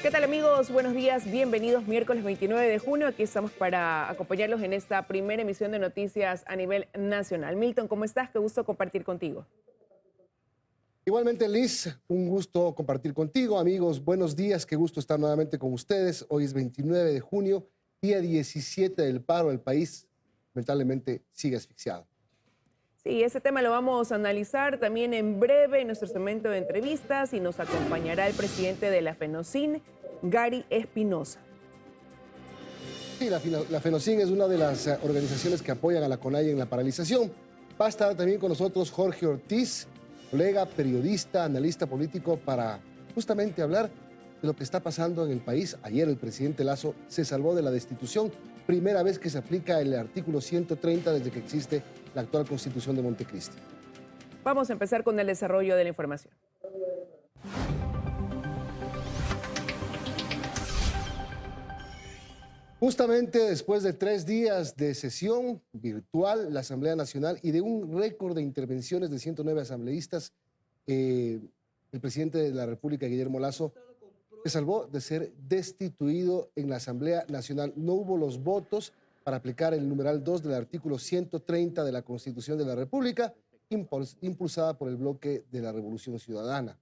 ¿Qué tal amigos? Buenos días, bienvenidos miércoles 29 de junio. Aquí estamos para acompañarlos en esta primera emisión de noticias a nivel nacional. Milton, ¿cómo estás? Qué gusto compartir contigo. Igualmente, Liz, un gusto compartir contigo. Amigos, buenos días, qué gusto estar nuevamente con ustedes. Hoy es 29 de junio, día 17 del paro. El país lamentablemente sigue asfixiado. Sí, ese tema lo vamos a analizar también en breve en nuestro segmento de entrevistas y nos acompañará el presidente de la FENOCIN, Gary Espinosa. Sí, la FENOCIN es una de las organizaciones que apoyan a la CONAIE en la paralización. Va a estar también con nosotros Jorge Ortiz, colega, periodista, analista político, para justamente hablar de lo que está pasando en el país. Ayer el presidente Lasso se salvó de la destitución, primera vez que se aplica el artículo 130 desde que existe la actual Constitución de Montecristi. Vamos a empezar con el desarrollo de la información. Justamente después de 3 días de sesión virtual, la Asamblea Nacional, y de un récord de intervenciones de 109 asambleístas, el presidente de la República, Guillermo Lasso, se salvó de ser destituido en la Asamblea Nacional. No hubo los votos para aplicar el numeral 2 del artículo 130 de la Constitución de la República, impulsada por el bloque de la Revolución Ciudadana.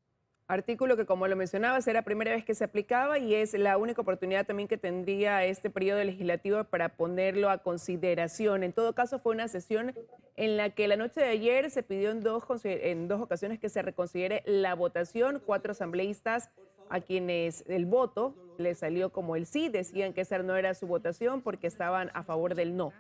Artículo que, como lo mencionabas, era la primera vez que se aplicaba y es la única oportunidad también que tendría este periodo legislativo para ponerlo a consideración. En todo caso, fue una sesión en la que la noche de ayer se pidió en dos ocasiones que se reconsidere la votación. 4 asambleístas a quienes el voto les salió como el sí, decían que esa no era su votación porque estaban a favor del no.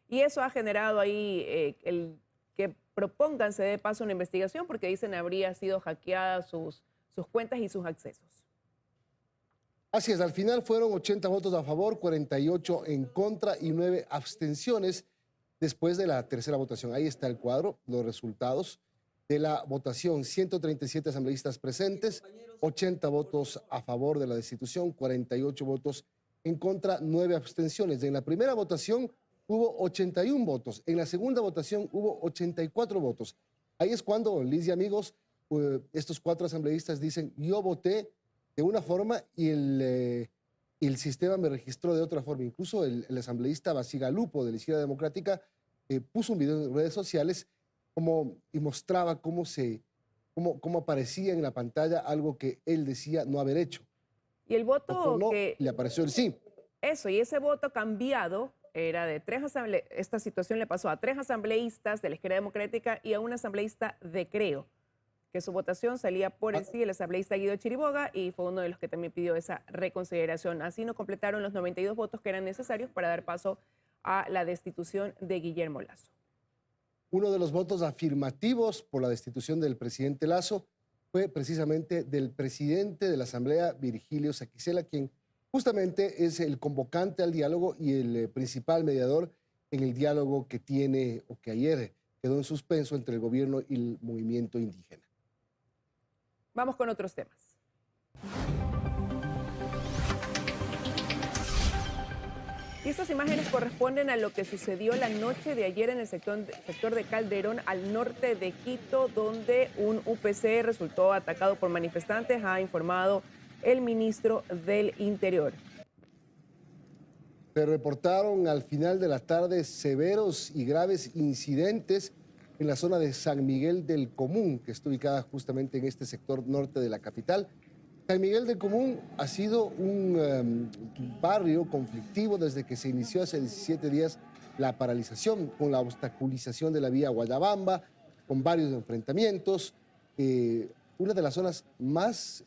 Y eso ha generado ahí el que propongan, se dé paso a una investigación porque dicen habría sido hackeada sus cuentas y sus accesos. Así es, al final fueron 80 votos a favor, 48 en contra y 9 abstenciones después de la tercera votación. Ahí está el cuadro, los resultados de la votación. 137 asambleístas presentes, 80 votos a favor de la destitución, 48 votos en contra, 9 abstenciones. En la primera votación hubo 81 votos, en la segunda votación hubo 84 votos. Ahí es cuando, Liz y amigos, estos 4 asambleístas dicen: yo voté de una forma y el sistema me registró de otra forma. Incluso el asambleísta Basigalupo de la Izquierda Democrática puso un video en redes sociales y mostraba cómo aparecía en la pantalla algo que él decía no haber hecho. Y el voto no, que... le apareció el sí. Eso, y ese voto cambiado era de 3 asambleístas. Esta situación le pasó a 3 asambleístas de la Izquierda Democrática y a un asambleísta de Creo, que su votación salía por el sí, el asambleísta Guido Chiriboga, y fue uno de los que también pidió esa reconsideración. Así no completaron los 92 votos que eran necesarios para dar paso a la destitución de Guillermo Lasso. Uno de los votos afirmativos por la destitución del presidente Lasso fue precisamente del presidente de la Asamblea, Virgilio Saquicela, quien justamente es el convocante al diálogo y el principal mediador en el diálogo que tiene, o que ayer quedó en suspenso, entre el gobierno y el movimiento indígena. Vamos con otros temas. Y estas imágenes corresponden a lo que sucedió la noche de ayer en el sector de Calderón, al norte de Quito, donde un UPC resultó atacado por manifestantes, ha informado el ministro del Interior. Se reportaron al final de la tarde severos y graves incidentes en la zona de San Miguel del Común, que está ubicada justamente en este sector norte de la capital. San Miguel del Común ha sido un barrio conflictivo desde que se inició hace 17 días la paralización, con la obstaculización de la vía Guayabamba, con varios enfrentamientos. Una de las zonas más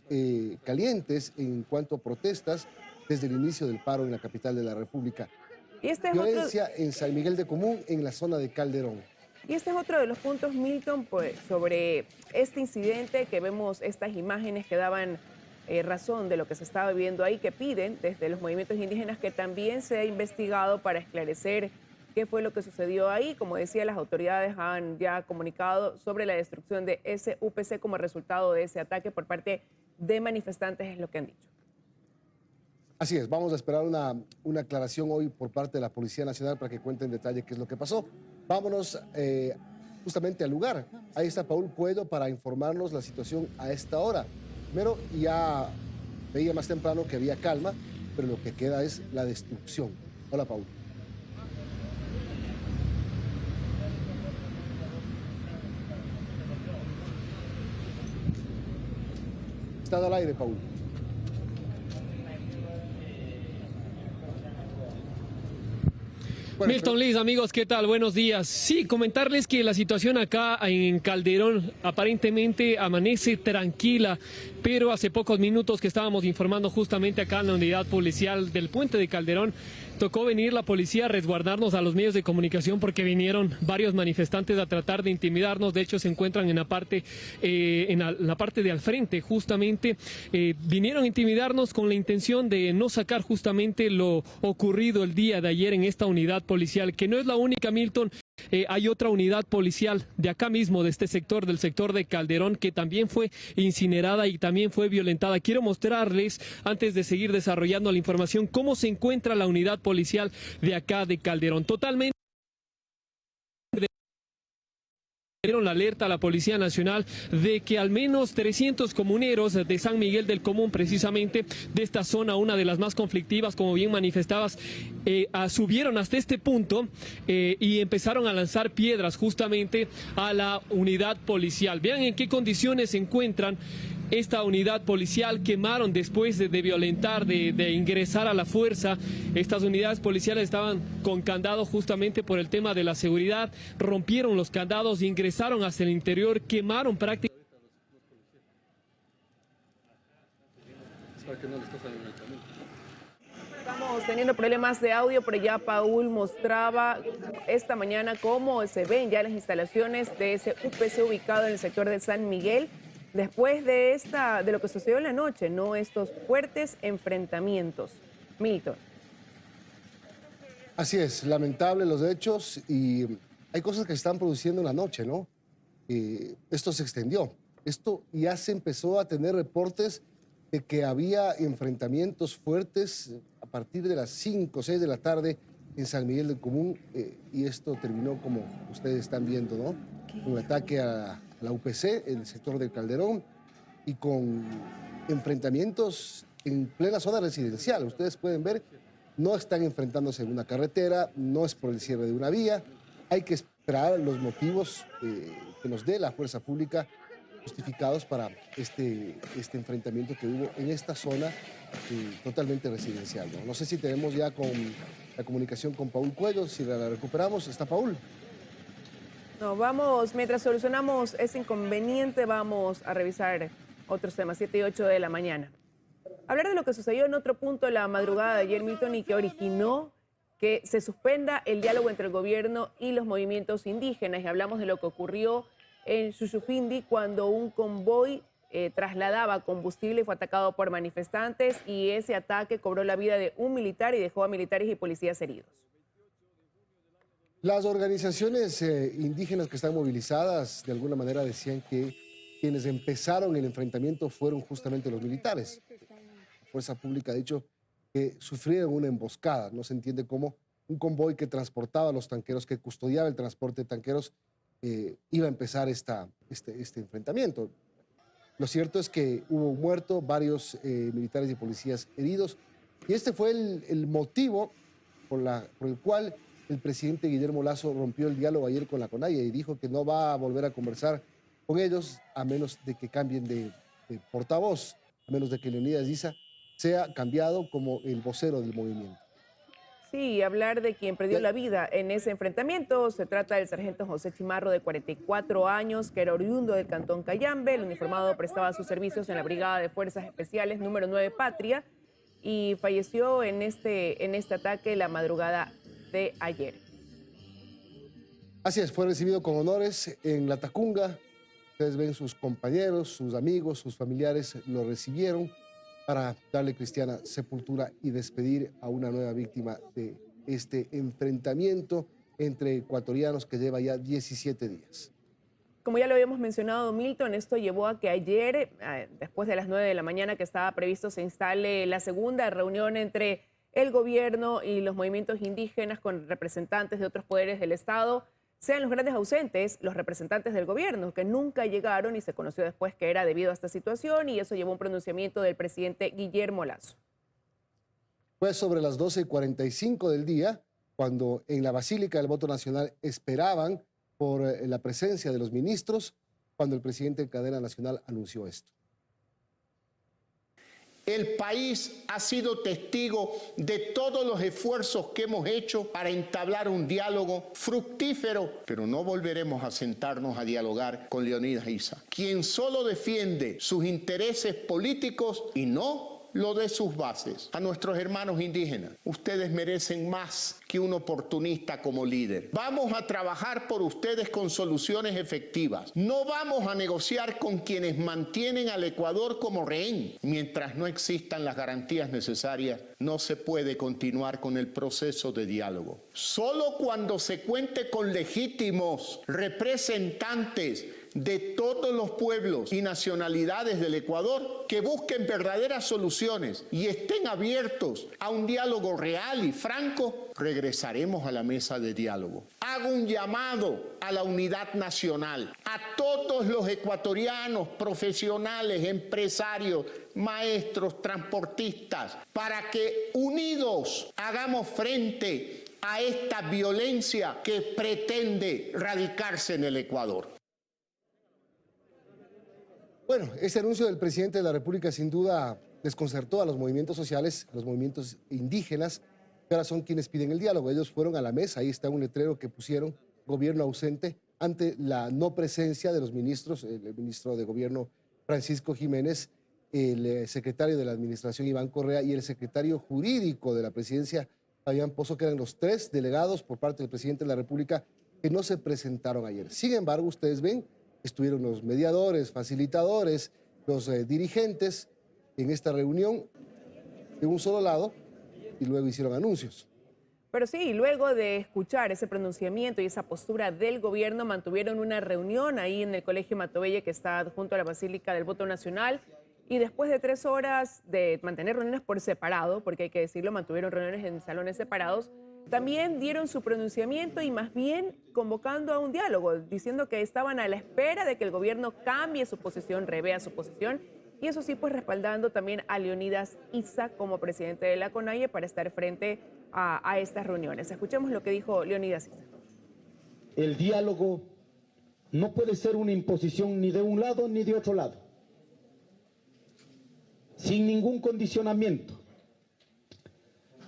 calientes en cuanto a protestas desde el inicio del paro en la capital de la República. Y violencia en San Miguel del Común, en la zona de Calderón. Y este es otro de los puntos, Milton, pues, sobre este incidente, que vemos estas imágenes que daban razón de lo que se estaba viviendo ahí, que piden desde los movimientos indígenas que también sea investigado para esclarecer qué fue lo que sucedió ahí. Como decía, las autoridades han ya comunicado sobre la destrucción de ese UPC como resultado de ese ataque por parte de manifestantes, es lo que han dicho. Así es, vamos a esperar una aclaración hoy por parte de la Policía Nacional para que cuente en detalle qué es lo que pasó. Vámonos justamente al lugar. Ahí está Paul Cuello para informarnos la situación a esta hora. Primero, ya veía más temprano que había calma, pero lo que queda es la destrucción. Hola, Paul. Estás al aire, Paul. Bueno, Milton Liz, amigos, ¿qué tal? Buenos días. Sí, comentarles que la situación acá en Calderón aparentemente amanece tranquila, pero hace pocos minutos que estábamos informando justamente acá en la unidad policial del puente de Calderón, tocó venir la policía a resguardarnos a los medios de comunicación porque vinieron varios manifestantes a tratar de intimidarnos. De hecho, se encuentran en la parte, la parte de al frente, justamente. Vinieron a intimidarnos con la intención de no sacar justamente lo ocurrido el día de ayer en esta unidad policial, que no es la única, Milton. Hay otra unidad policial de acá mismo, de este sector, del sector de Calderón, que también fue incinerada y también fue violentada. Quiero mostrarles, antes de seguir desarrollando la información, cómo se encuentra la unidad policial de acá de Calderón. Totalmente. Dieron la alerta a la Policía Nacional de que al menos 300 comuneros de San Miguel del Común, precisamente de esta zona, una de las más conflictivas, como bien manifestabas, subieron hasta este punto y empezaron a lanzar piedras justamente a la unidad policial. Vean en qué condiciones se encuentran esta unidad policial. Quemaron después de violentar, de ingresar a la fuerza. Estas unidades policiales estaban con candado justamente por el tema de la seguridad. Rompieron los candados, ingresaron hacia el interior, quemaron prácticamente. Estamos teniendo problemas de audio, pero ya Paul mostraba esta mañana cómo se ven ya las instalaciones de ese UPC ubicado en el sector de San Miguel. Después de lo que sucedió en la noche, ¿no? Estos fuertes enfrentamientos. Milton. Así es, lamentable los hechos y hay cosas que se están produciendo en la noche, ¿no? Esto se extendió. Esto ya se empezó a tener reportes de que había enfrentamientos fuertes a partir de las 5 o 6 de la tarde en San Miguel del Común y esto terminó como ustedes están viendo, ¿no? Un ataque a la UPC, en el sector del Calderón, y con enfrentamientos en plena zona residencial. Ustedes pueden ver, no están enfrentándose en una carretera, no es por el cierre de una vía. Hay que esperar los motivos que nos dé la fuerza pública justificados para este enfrentamiento que hubo en esta zona totalmente residencial, ¿no? No sé si tenemos ya con la comunicación con Paul Cuello, si la recuperamos. ¿Está Paul? No, vamos, mientras solucionamos ese inconveniente, vamos a revisar otros temas, 7 y 8 de la mañana. Hablar de lo que sucedió en otro punto de la madrugada de ayer, Milton, y que originó que se suspenda el diálogo entre el gobierno y los movimientos indígenas. Y hablamos de lo que ocurrió en Shushufindi cuando un convoy trasladaba combustible y fue atacado por manifestantes, y ese ataque cobró la vida de un militar y dejó a militares y policías heridos. Las organizaciones indígenas que están movilizadas de alguna manera decían que quienes empezaron el enfrentamiento fueron justamente los militares. La fuerza pública ha dicho que sufrieron una emboscada. No se entiende cómo un convoy que transportaba a los tanqueros, que custodiaba el transporte de tanqueros, iba a empezar este enfrentamiento. Lo cierto es que hubo un muerto, varios militares y policías heridos, y este fue el motivo por el cual el presidente Guillermo Lasso rompió el diálogo ayer con la CONAIE y dijo que no va a volver a conversar con ellos a menos de que cambien de portavoz, a menos de que Leonidas Diza sea cambiado como el vocero del movimiento. Sí, hablar de quien perdió la vida en ese enfrentamiento. Se trata del sargento José Chimarro, de 44 años, que era oriundo del cantón Cayambe. El uniformado prestaba sus servicios en la Brigada de Fuerzas Especiales número 9 Patria y falleció en este ataque la madrugada de ayer. Así es, fue recibido con honores en La Tacunga. Ustedes ven, sus compañeros, sus amigos, sus familiares lo recibieron para darle cristiana sepultura y despedir a una nueva víctima de este enfrentamiento entre ecuatorianos que lleva ya 17 días. Como ya lo habíamos mencionado, Milton, esto llevó a que ayer, después de las 9 de la mañana que estaba previsto, se instale la segunda reunión entre el gobierno y los movimientos indígenas con representantes de otros poderes del Estado. sean los grandes ausentes los representantes del gobierno, que nunca llegaron y se conoció después que era debido a esta situación y eso llevó a un pronunciamiento del presidente Guillermo Lasso. Fue sobre las 12:45 del día, cuando en la Basílica del Voto Nacional esperaban por la presencia de los ministros, cuando el presidente en cadena nacional anunció esto. El país ha sido testigo de todos los esfuerzos que hemos hecho para entablar un diálogo fructífero, pero no volveremos a sentarnos a dialogar con Leonidas Issa, quien solo defiende sus intereses políticos y no lo de sus bases. A nuestros hermanos indígenas, ustedes merecen más que un oportunista como líder. Vamos a trabajar por ustedes con soluciones efectivas. No vamos a negociar con quienes mantienen al Ecuador como rehén. Mientras no existan las garantías necesarias, no se puede continuar con el proceso de diálogo. Solo cuando se cuente con legítimos representantes de todos los pueblos y nacionalidades del Ecuador que busquen verdaderas soluciones y estén abiertos a un diálogo real y franco, regresaremos a la mesa de diálogo. Hago un llamado a la unidad nacional, a todos los ecuatorianos, profesionales, empresarios, maestros, transportistas, para que unidos hagamos frente a esta violencia que pretende radicarse en el Ecuador. Bueno, ese anuncio del presidente de la República sin duda desconcertó a los movimientos sociales, a los movimientos indígenas, que ahora son quienes piden el diálogo. Ellos fueron a la mesa, ahí está un letrero que pusieron, gobierno ausente, ante la no presencia de los ministros, el ministro de Gobierno Francisco Jiménez, el secretario de la Administración Iván Correa y el secretario jurídico de la presidencia Fabián Pozo, que eran los tres delegados por parte del presidente de la República que no se presentaron ayer. Sin embargo, ustedes ven, estuvieron los mediadores, facilitadores, los dirigentes en esta reunión de un solo lado y luego hicieron anuncios. Pero sí, luego de escuchar ese pronunciamiento y esa postura del gobierno, mantuvieron una reunión ahí en el Colegio Matobelle, que está junto a la Basílica del Voto Nacional, y después de 3 horas de mantener reuniones por separado, porque hay que decirlo, mantuvieron reuniones en salones separados, también dieron su pronunciamiento y más bien convocando a un diálogo, diciendo que estaban a la espera de que el gobierno cambie su posición, revea su posición, y eso sí, pues respaldando también a Leonidas Issa como presidente de la CONAIE para estar frente a estas reuniones. Escuchemos lo que dijo Leonidas Issa. El diálogo no puede ser una imposición ni de un lado ni de otro lado, sin ningún condicionamiento.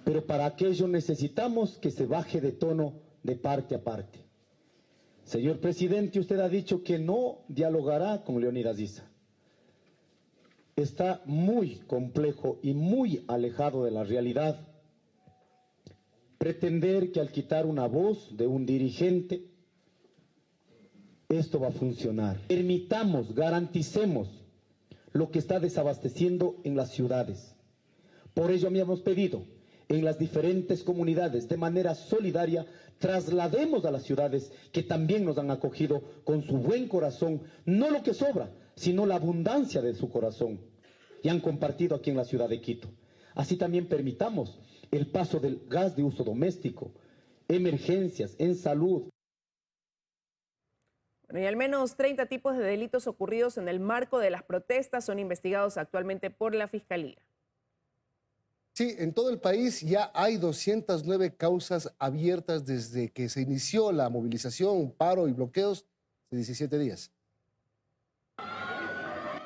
Pero para aquello necesitamos que se baje de tono de parte a parte. Señor presidente, usted ha dicho que no dialogará con Leonidas Issa. Está muy complejo y muy alejado de la realidad pretender que al quitar una voz de un dirigente, esto va a funcionar. Permitamos, garanticemos lo que está desabasteciendo en las ciudades. Por ello habíamos pedido en las diferentes comunidades, de manera solidaria, traslademos a las ciudades que también nos han acogido con su buen corazón, no lo que sobra, sino la abundancia de su corazón, y han compartido aquí en la ciudad de Quito. Así también permitamos el paso del gas de uso doméstico, emergencias en salud. Bueno, y al menos 30 tipos de delitos ocurridos en el marco de las protestas son investigados actualmente por la Fiscalía. Sí, en todo el país ya hay 209 causas abiertas desde que se inició la movilización, paro y bloqueos de 17 días.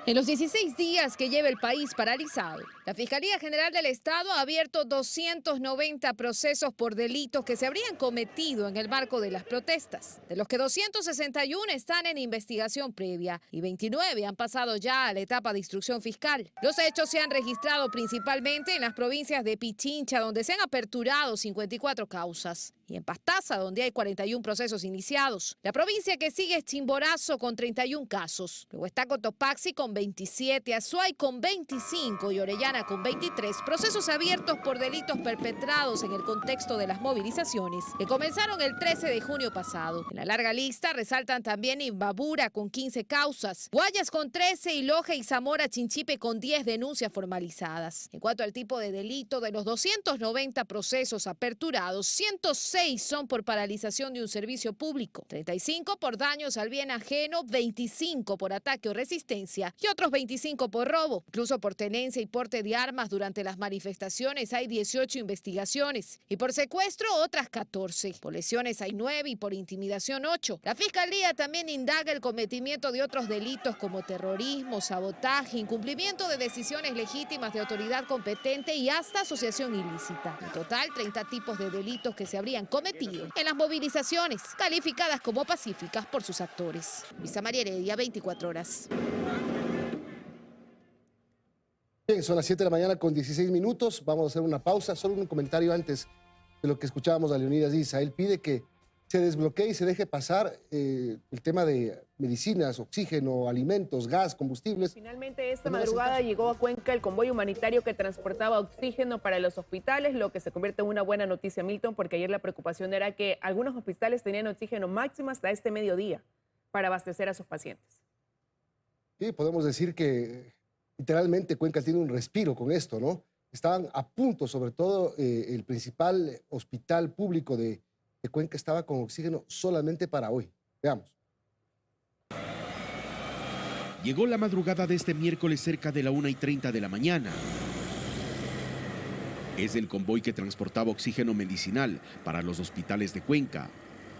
En los 16 días que lleva el país paralizado, la Fiscalía General del Estado ha abierto 290 procesos por delitos que se habrían cometido en el marco de las protestas, de los que 261 están en investigación previa y 29 han pasado ya a la etapa de instrucción fiscal. Los hechos se han registrado principalmente en las provincias de Pichincha, donde se han aperturado 54 causas, y en Pastaza, donde hay 41 procesos iniciados. La provincia que sigue es Chimborazo, con 31 casos. Luego está Cotopaxi con 27, Azuay con 25 y Orellana mañana con 23 procesos abiertos por delitos perpetrados en el contexto de las movilizaciones que comenzaron el 13 de junio pasado. En la larga lista resaltan también Imbabura con 15 causas, Guayas con 13 y Loja y Zamora Chinchipe con 10 denuncias formalizadas. En cuanto al tipo de delito, de los 290 procesos aperturados, 106 son por paralización de un servicio público, 35 por daños al bien ajeno, 25 por ataque o resistencia y otros 25 por robo. Incluso por tenencia y porte de armas durante las manifestaciones hay 18 investigaciones y por secuestro otras 14. Por lesiones hay 9 y por intimidación 8. La Fiscalía también indaga el cometimiento de otros delitos como terrorismo, sabotaje, incumplimiento de decisiones legítimas de autoridad competente y hasta asociación ilícita. En total, 30 tipos de delitos que se habrían cometido en las movilizaciones, calificadas como pacíficas por sus actores. Luisa María Heredia, 24 horas. Bien, son las 7 de la mañana con 16 minutos. Vamos a hacer una pausa. Solo un comentario antes de lo que escuchábamos a Leonidas Issa. Él pide que se desbloquee y se deje pasar el tema de medicinas, oxígeno, alimentos, gas, combustibles. Finalmente, esta madrugada llegó a Cuenca el convoy humanitario que transportaba oxígeno para los hospitales, lo que se convierte en una buena noticia, Milton, porque ayer la preocupación era que algunos hospitales tenían oxígeno máximo hasta este mediodía para abastecer a sus pacientes. Sí, podemos decir que literalmente Cuenca tiene un respiro con esto, ¿no? Estaban a punto, sobre todo el principal hospital público de Cuenca estaba con oxígeno solamente para hoy. Veamos. Llegó la madrugada de este miércoles cerca de la 1:30 de la mañana. Es el convoy que transportaba oxígeno medicinal para los hospitales de Cuenca.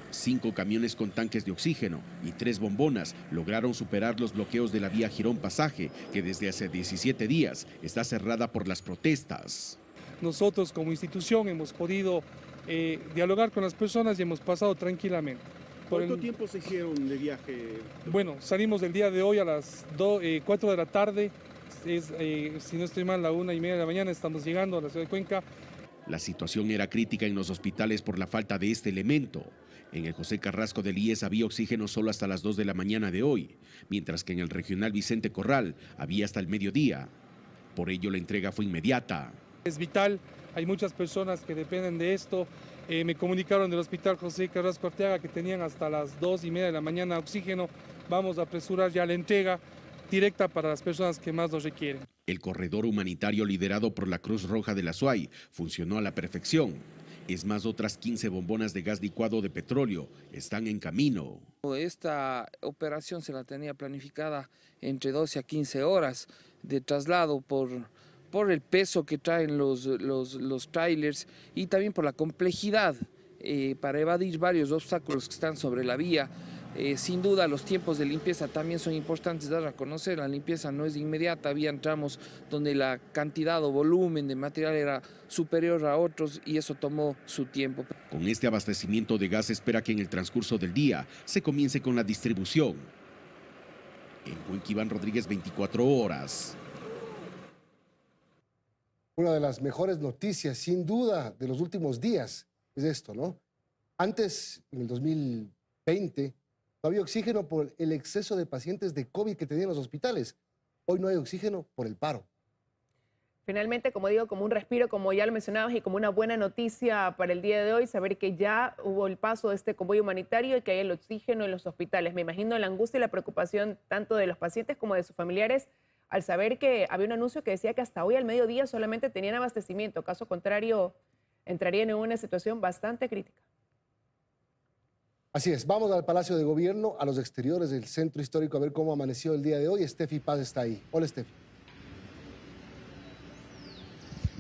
5 camiones con tanques de oxígeno y 3 bombonas lograron superar los bloqueos de la vía Girón Pasaje, que desde hace 17 días está cerrada por las protestas. Nosotros como institución hemos podido dialogar con las personas y hemos pasado tranquilamente. ¿Cuánto tiempo se hicieron de viaje? Bueno, salimos del día de hoy a las 4 de la tarde, si no estoy mal, a la 1:30 de la mañana estamos llegando a la ciudad de Cuenca. La situación era crítica en los hospitales por la falta de este elemento. En el José Carrasco del IES había oxígeno solo hasta las 2 de la mañana de hoy, mientras que en el regional Vicente Corral había hasta el mediodía. Por ello la entrega fue inmediata. Es vital, hay muchas personas que dependen de esto. Me comunicaron del hospital José Carrasco Arteaga que tenían hasta las 2:30 de la mañana oxígeno. Vamos a apresurar ya la entrega directa para las personas que más lo requieren. El corredor humanitario liderado por la Cruz Roja de la SUAY funcionó a la perfección. Es más, otras 15 bombonas de gas licuado de petróleo están en camino. Esta operación se la tenía planificada entre 12 a 15 horas de traslado por el peso que traen los trailers y también por la complejidad para evadir varios obstáculos que están sobre la vía. Sin duda los tiempos de limpieza también son importantes dar a conocer. La limpieza no es inmediata, había tramos donde la cantidad o volumen de material era superior a otros y eso tomó su tiempo. Con este abastecimiento de gas se espera que en el transcurso del día se comience con la distribución. En Cuenca, Iván Rodríguez, 24 horas. Una de las mejores noticias, sin duda, de los últimos días es esto, ¿no? Antes, en el 2020, no había oxígeno por el exceso de pacientes de COVID que tenían los hospitales. Hoy no hay oxígeno por el paro. Finalmente, como digo, como un respiro, como ya lo mencionabas, y como una buena noticia para el día de hoy, saber que ya hubo el paso de este convoy humanitario y que hay el oxígeno en los hospitales. Me imagino la angustia y la preocupación tanto de los pacientes como de sus familiares al saber que había un anuncio que decía que hasta hoy al mediodía solamente tenían abastecimiento. Caso contrario, entrarían en una situación bastante crítica. Así es, vamos al Palacio de Gobierno, a los exteriores del Centro Histórico, a ver cómo amaneció el día de hoy. Steffi Paz está ahí. Hola, Steffi.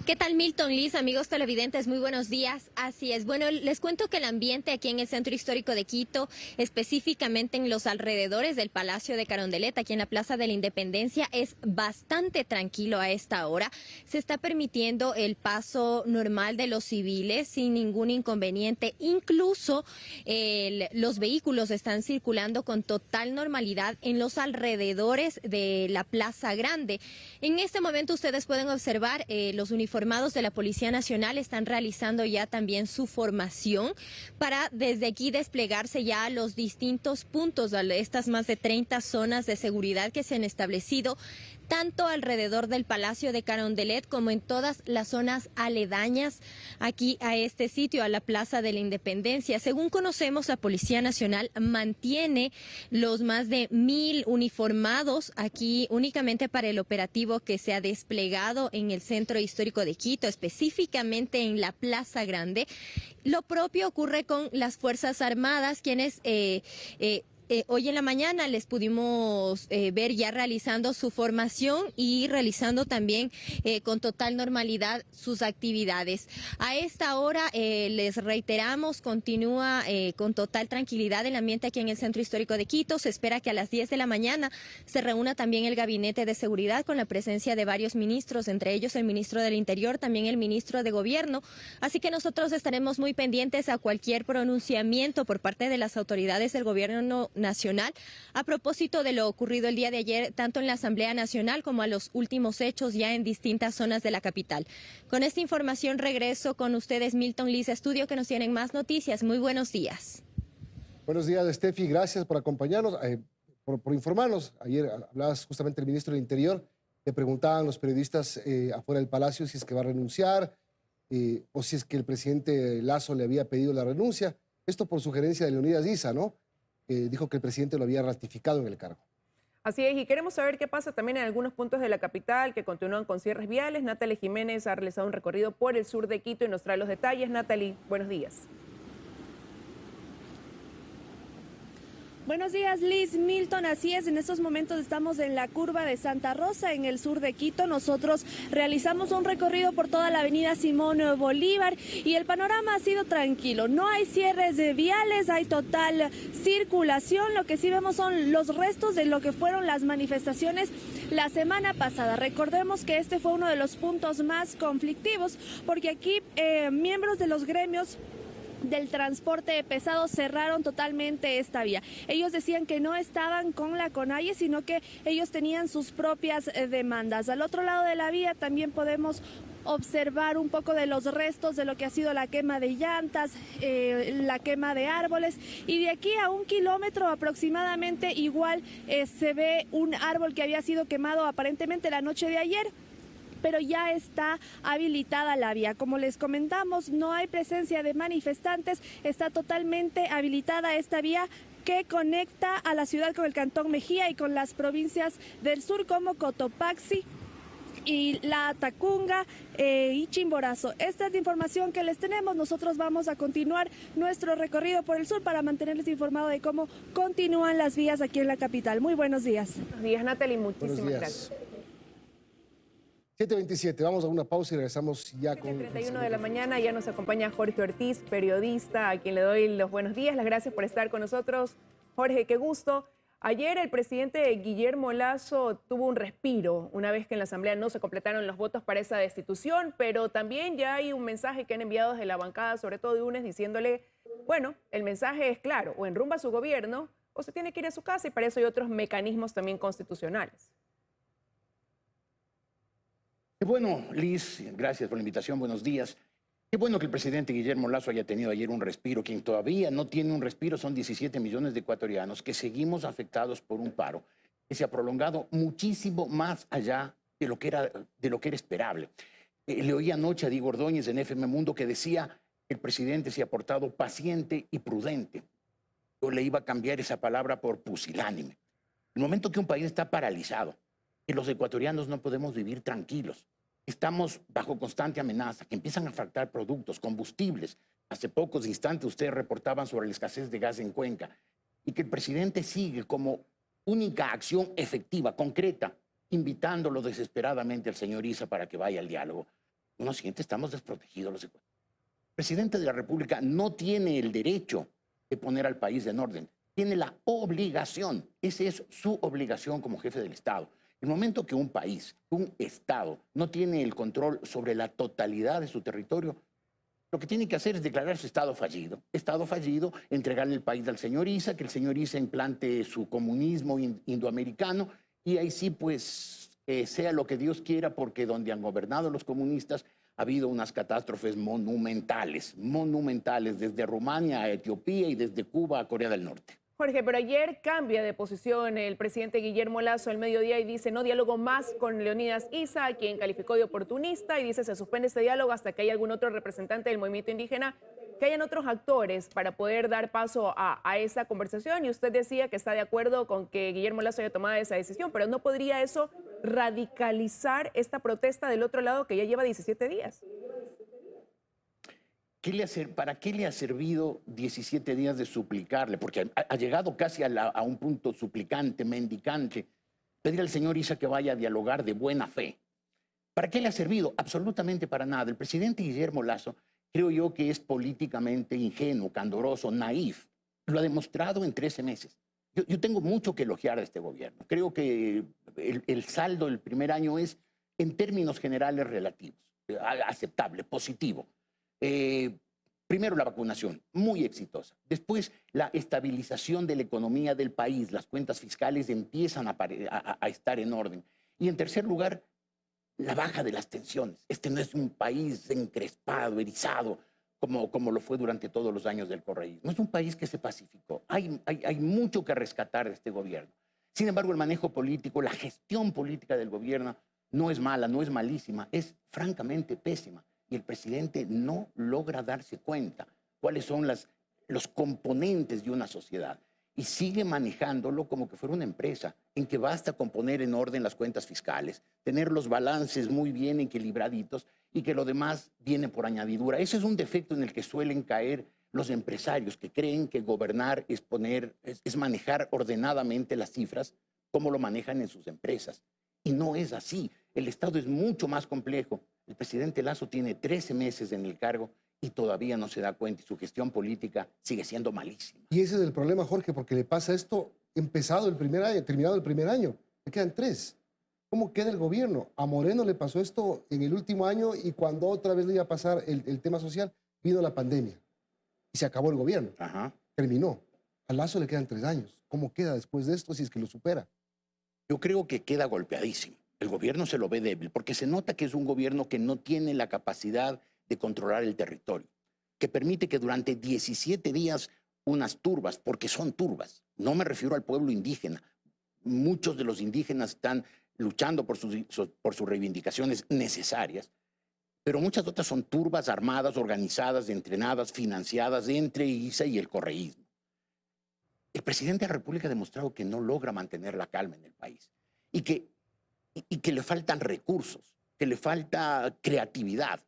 ¿Qué tal, Milton, Liz, amigos televidentes? Muy buenos días. Así es. Bueno, les cuento que el ambiente aquí en el Centro Histórico de Quito, específicamente en los alrededores del Palacio de Carondelet, aquí en la Plaza de la Independencia, es bastante tranquilo a esta hora. Se está permitiendo el paso normal de los civiles sin ningún inconveniente. Incluso los vehículos están circulando con total normalidad en los alrededores de la Plaza Grande. En este momento ustedes pueden observar los uniformados de la Policía Nacional están realizando ya también su formación para desde aquí desplegarse ya a los distintos puntos, a estas más de 30 zonas de seguridad que se han establecido tanto alrededor del Palacio de Carondelet como en todas las zonas aledañas aquí a este sitio, a la Plaza de la Independencia. Según conocemos, la Policía Nacional mantiene los más de 1000 uniformados aquí únicamente para el operativo que se ha desplegado en el centro histórico de Quito, específicamente en la Plaza Grande. Lo propio ocurre con las Fuerzas Armadas, quienes hoy en la mañana les pudimos ver ya realizando su formación y realizando también con total normalidad sus actividades. A esta hora, les reiteramos, continúa con total tranquilidad el ambiente aquí en el Centro Histórico de Quito. Se espera que a las 10 de la mañana se reúna también el Gabinete de Seguridad con la presencia de varios ministros, entre ellos el ministro del Interior, también el ministro de Gobierno. Así que nosotros estaremos muy pendientes a cualquier pronunciamiento por parte de las autoridades del Gobierno Nacional a propósito de lo ocurrido el día de ayer, tanto en la Asamblea Nacional como a los últimos hechos ya en distintas zonas de la capital. Con esta información regreso con ustedes, Milton Liz Estudio, que nos tienen más noticias. Muy buenos días. Buenos días, Steffi. Gracias por acompañarnos, por informarnos. Ayer hablabas justamente del ministro del Interior. Le preguntaban los periodistas afuera del Palacio si es que va a renunciar o si es que el presidente Lasso le había pedido la renuncia. Esto por sugerencia de Leonidas Issa, ¿no? Dijo que el presidente lo había ratificado en el cargo. Así es, y queremos saber qué pasa también en algunos puntos de la capital que continúan con cierres viales. Natalie Jiménez ha realizado un recorrido por el sur de Quito y nos trae los detalles. Natalie, buenos días. Buenos días, Liz, Milton, así es, en estos momentos estamos en la curva de Santa Rosa, en el sur de Quito. Nosotros realizamos un recorrido por toda la avenida Simón Bolívar y el panorama ha sido tranquilo. No hay cierres de viales, hay total circulación. Lo que sí vemos son los restos de lo que fueron las manifestaciones la semana pasada. Recordemos que este fue uno de los puntos más conflictivos porque aquí miembros de los gremios del transporte pesado cerraron totalmente esta vía. Ellos decían que no estaban con la CONAIE, sino que ellos tenían sus propias demandas. Al otro lado de la vía también podemos observar un poco de los restos de lo que ha sido la quema de llantas, la quema de árboles, y de aquí a 1 kilómetro aproximadamente igual se ve un árbol que había sido quemado aparentemente la noche de ayer, pero ya está habilitada la vía. Como les comentamos, no hay presencia de manifestantes, está totalmente habilitada esta vía que conecta a la ciudad con el Cantón Mejía y con las provincias del sur como Cotopaxi y La Tacunga y Chimborazo. Esta es la información que les tenemos. Nosotros vamos a continuar nuestro recorrido por el sur para mantenerles informados de cómo continúan las vías aquí en la capital. Muy buenos días. Buenos días, Natalie, muchísimas gracias. 7:27, vamos a una pausa y regresamos ya con... 7:31 de la mañana, ya nos acompaña Jorge Ortiz, periodista, a quien le doy los buenos días. Las gracias por estar con nosotros. Jorge, qué gusto. Ayer el presidente Guillermo Lasso tuvo un respiro una vez que en la Asamblea no se completaron los votos para esa destitución, pero también ya hay un mensaje que han enviado desde la bancada, sobre todo de UNES, diciéndole, bueno, el mensaje es claro, o enrumba su gobierno o se tiene que ir a su casa, y para eso hay otros mecanismos también constitucionales. Qué bueno, Liz, gracias por la invitación, buenos días. Qué bueno que el presidente Guillermo Lasso haya tenido ayer un respiro. Quien todavía no tiene un respiro son 17 millones de ecuatorianos que seguimos afectados por un paro que se ha prolongado muchísimo más allá de lo que era esperable. Le oí anoche a Diego Ordóñez en FM Mundo que decía que el presidente se ha portado paciente y prudente. Yo le iba a cambiar esa palabra por pusilánime. El momento que un país está paralizado, que los ecuatorianos no podemos vivir tranquilos. Estamos bajo constante amenaza, que empiezan a faltar productos, combustibles. Hace pocos instantes ustedes reportaban sobre la escasez de gas en Cuenca. Y que el presidente sigue como única acción efectiva, concreta, invitándolo desesperadamente al señor Issa para que vaya al diálogo. Uno siente, estamos desprotegidos los ecuatorianos. El presidente de la República no tiene el derecho de poner al país en orden. Tiene la obligación, esa es su obligación como jefe del Estado. El momento que un país, un Estado, no tiene el control sobre la totalidad de su territorio, lo que tiene que hacer es declararse Estado fallido. Estado fallido, entregarle el país al señor Issa, que el señor Issa implante su comunismo indoamericano, y ahí sí, pues, sea lo que Dios quiera, porque donde han gobernado los comunistas ha habido unas catástrofes monumentales, desde Rumania a Etiopía y desde Cuba a Corea del Norte. Jorge, pero ayer cambia de posición el presidente Guillermo Lasso al mediodía y dice no diálogo más con Leonidas Issa, a quien calificó de oportunista, y dice se suspende este diálogo hasta que haya algún otro representante del movimiento indígena, que hayan otros actores para poder dar paso a esa conversación. Y usted decía que está de acuerdo con que Guillermo Lasso haya tomado esa decisión, pero ¿no podría eso radicalizar esta protesta del otro lado que ya lleva 17 días? ¿Para qué le ha servido 17 días de suplicarle? Porque ha llegado casi a un punto suplicante, mendicante, pedir al señor Issa que vaya a dialogar de buena fe. ¿Para qué le ha servido? Absolutamente para nada. El presidente Guillermo Lasso, creo yo que es políticamente ingenuo, candoroso, naif. Lo ha demostrado en 13 meses. Yo tengo mucho que elogiar a este gobierno. Creo que el saldo del primer año es, en términos generales, relativos, aceptable, positivo. Primero la vacunación, muy exitosa. Después la estabilización de la economía del país, las cuentas fiscales empiezan a estar en orden. Y en tercer lugar, la baja de las tensiones. Este no es un país encrespado, erizado, como lo fue durante todos los años del correísmo. Es un país que se pacificó. Hay mucho que rescatar de este gobierno. Sin embargo, el manejo político, la gestión política del gobierno no es mala, no es malísima, es francamente pésima. Y el presidente no logra darse cuenta cuáles son los componentes de una sociedad. Y sigue manejándolo como que fuera una empresa, en que basta con poner en orden las cuentas fiscales, tener los balances muy bien equilibraditos y que lo demás viene por añadidura. Ese es un defecto en el que suelen caer los empresarios, que creen que gobernar es manejar ordenadamente las cifras como lo manejan en sus empresas. Y no es así. El Estado es mucho más complejo. El presidente Lasso tiene 13 meses en el cargo y todavía no se da cuenta y su gestión política sigue siendo malísima. Y ese es el problema, Jorge, porque le pasa esto empezado el primer año, terminado el primer año. Le quedan 3. ¿Cómo queda el gobierno? A Moreno le pasó esto en el último año y cuando otra vez le iba a pasar el tema social, vino la pandemia y se acabó el gobierno. Ajá. Terminó. A Lasso le quedan 3 años. ¿Cómo queda después de esto si es que lo supera? Yo creo que queda golpeadísimo. El gobierno se lo ve débil porque se nota que es un gobierno que no tiene la capacidad de controlar el territorio, que permite que durante 17 días unas turbas, porque son turbas, no me refiero al pueblo indígena, muchos de los indígenas están luchando por sus reivindicaciones necesarias, pero muchas otras son turbas armadas, organizadas, entrenadas, financiadas entre Issa y el correísmo. El presidente de la República ha demostrado que no logra mantener la calma en el país y que le faltan recursos, que le falta creatividad.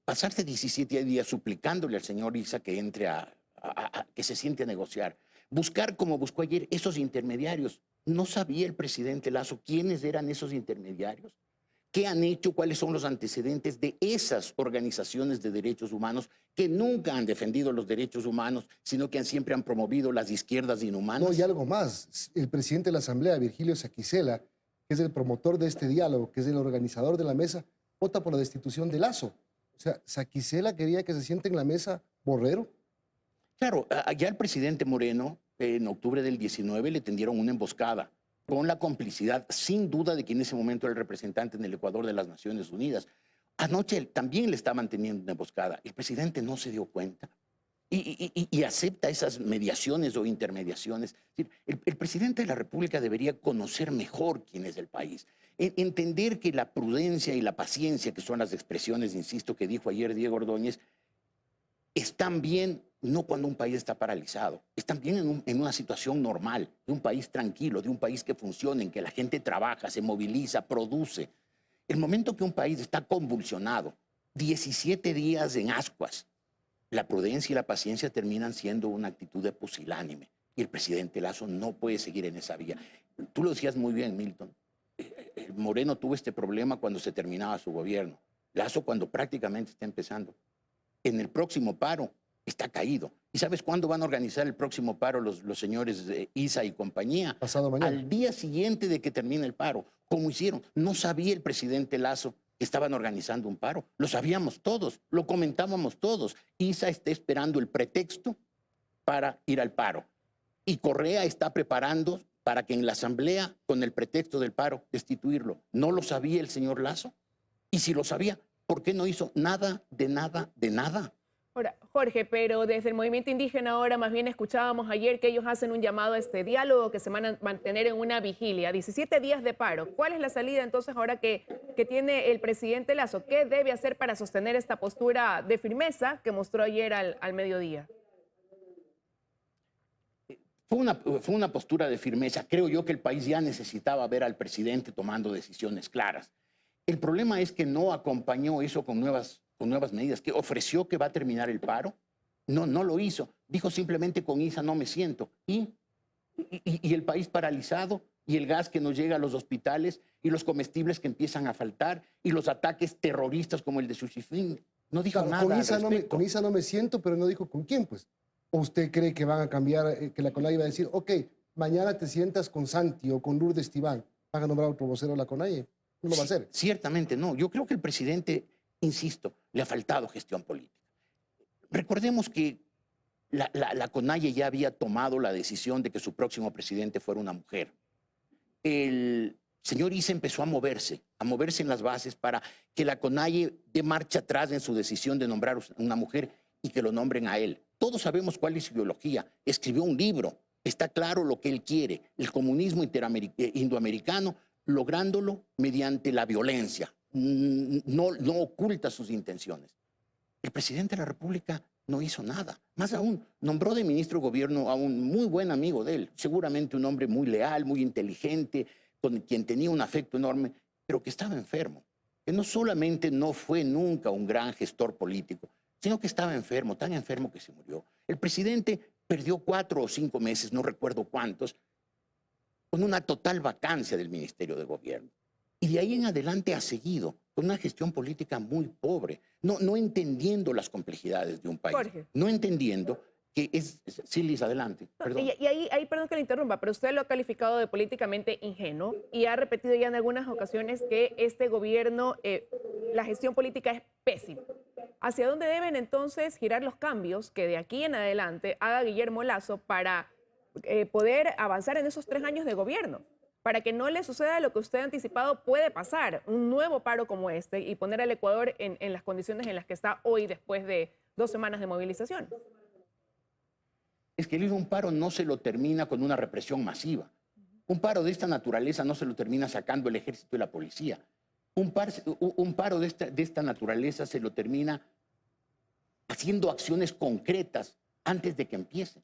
Pasarse 17 días suplicándole al señor Issa que entre que se siente a negociar. Buscar, como buscó ayer, esos intermediarios. ¿No sabía el presidente Lasso quiénes eran esos intermediarios? ¿Qué han hecho? ¿Cuáles son los antecedentes de esas organizaciones de derechos humanos que nunca han defendido los derechos humanos, sino que siempre han promovido las izquierdas inhumanas? No, y algo más. El presidente de la Asamblea, Virgilio Saquicela, que es el promotor de este diálogo, que es el organizador de la mesa, vota por la destitución de Lasso. O sea, Saquicela quería que se siente en la mesa Borrero. Claro, allá el presidente Moreno, en octubre del 19, le tendieron una emboscada, con la complicidad, sin duda, de que en ese momento era el representante en el Ecuador de las Naciones Unidas. Anoche también le estaban teniendo una emboscada. El presidente no se dio cuenta y acepta esas mediaciones o intermediaciones. El presidente de la República debería conocer mejor quién es el país, entender que la prudencia y la paciencia, que son las expresiones, insisto, que dijo ayer Diego Ordóñez, están bien no cuando un país está paralizado, están bien en una situación normal, de un país tranquilo, de un país que funciona, en que la gente trabaja, se moviliza, produce. El momento que un país está convulsionado, 17 días en ascuas, la prudencia y la paciencia terminan siendo una actitud de pusilánime. Y el presidente Lasso no puede seguir en esa vía. Tú lo decías muy bien, Milton. Moreno tuvo este problema cuando se terminaba su gobierno. Lasso cuando prácticamente está empezando. En el próximo paro está caído. ¿Y sabes cuándo van a organizar el próximo paro los señores de Issa y compañía? Pasado mañana. Al día siguiente de que termine el paro. ¿Cómo hicieron? No sabía el presidente Lasso que estaban organizando un paro. Lo sabíamos todos, lo comentábamos todos. Issa está esperando el pretexto para ir al paro. Y Correa está preparando para que en la asamblea, con el pretexto del paro, destituirlo. ¿No lo sabía el señor Lasso? Y si lo sabía, ¿por qué no hizo nada, de nada, de nada? Ahora, Jorge, pero desde el movimiento indígena ahora más bien escuchábamos ayer que ellos hacen un llamado a este diálogo que se van a mantener en una vigilia. 17 días de paro. ¿Cuál es la salida entonces ahora que tiene el presidente Lasso? ¿Qué debe hacer para sostener esta postura de firmeza que mostró ayer al mediodía? Fue una postura de firmeza. Creo yo que el país ya necesitaba ver al presidente tomando decisiones claras. El problema es que no acompañó eso con nuevas medidas, que ofreció que va a terminar el paro. No lo hizo. Dijo simplemente con ISA no me siento. Y el país paralizado, y el gas que nos llega a los hospitales, y los comestibles que empiezan a faltar, y los ataques terroristas como el de Suchifín. No dijo nada con al ISA respecto. con ISA no me siento, pero no dijo con quién, pues. ¿O usted cree que van a cambiar, que la CONAIE va a decir, ok, mañana te sientas con Santi o con Lourdes Tibán, van a nombrar otro vocero de la CONAIE? No lo va a hacer. Ciertamente no. Yo creo que el presidente, insisto, le ha faltado gestión política. Recordemos que la CONAIE ya había tomado la decisión de que su próximo presidente fuera una mujer. El señor Issa empezó a moverse en las bases para que la CONAIE dé marcha atrás en su decisión de nombrar una mujer y que lo nombren a él. Todos sabemos cuál es su ideología. Escribió un libro. Está claro lo que él quiere. El comunismo indoamericano, lográndolo mediante la violencia. No oculta sus intenciones. El presidente de la República no hizo nada. Más aún, nombró de ministro de gobierno a un muy buen amigo de él, seguramente un hombre muy leal, muy inteligente, con quien tenía un afecto enorme, pero que estaba enfermo. Que no solamente no fue nunca un gran gestor político, sino que estaba enfermo, tan enfermo que se murió. El presidente perdió 4 o 5 meses, no recuerdo cuántos, con una total vacancia del Ministerio de Gobierno. Y de ahí en adelante ha seguido con una gestión política muy pobre, no entendiendo las complejidades de un país, Jorge. no entendiendo que es... Sí, Liz, adelante. Perdón. Y ahí, perdón que le interrumpa, pero usted lo ha calificado de políticamente ingenuo y ha repetido ya en algunas ocasiones que este gobierno, la gestión política es pésima. ¿Hacia dónde deben entonces girar los cambios que de aquí en adelante haga Guillermo Lasso para poder avanzar en esos 3 años de gobierno? Para que no le suceda lo que usted ha anticipado puede pasar, un nuevo paro como este y poner al Ecuador en las condiciones en las que está hoy después de 2 semanas de movilización. Es que un paro no se lo termina con una represión masiva. Un paro de esta naturaleza no se lo termina sacando el ejército y la policía. Un paro de esta naturaleza se lo termina haciendo acciones concretas antes de que empiece.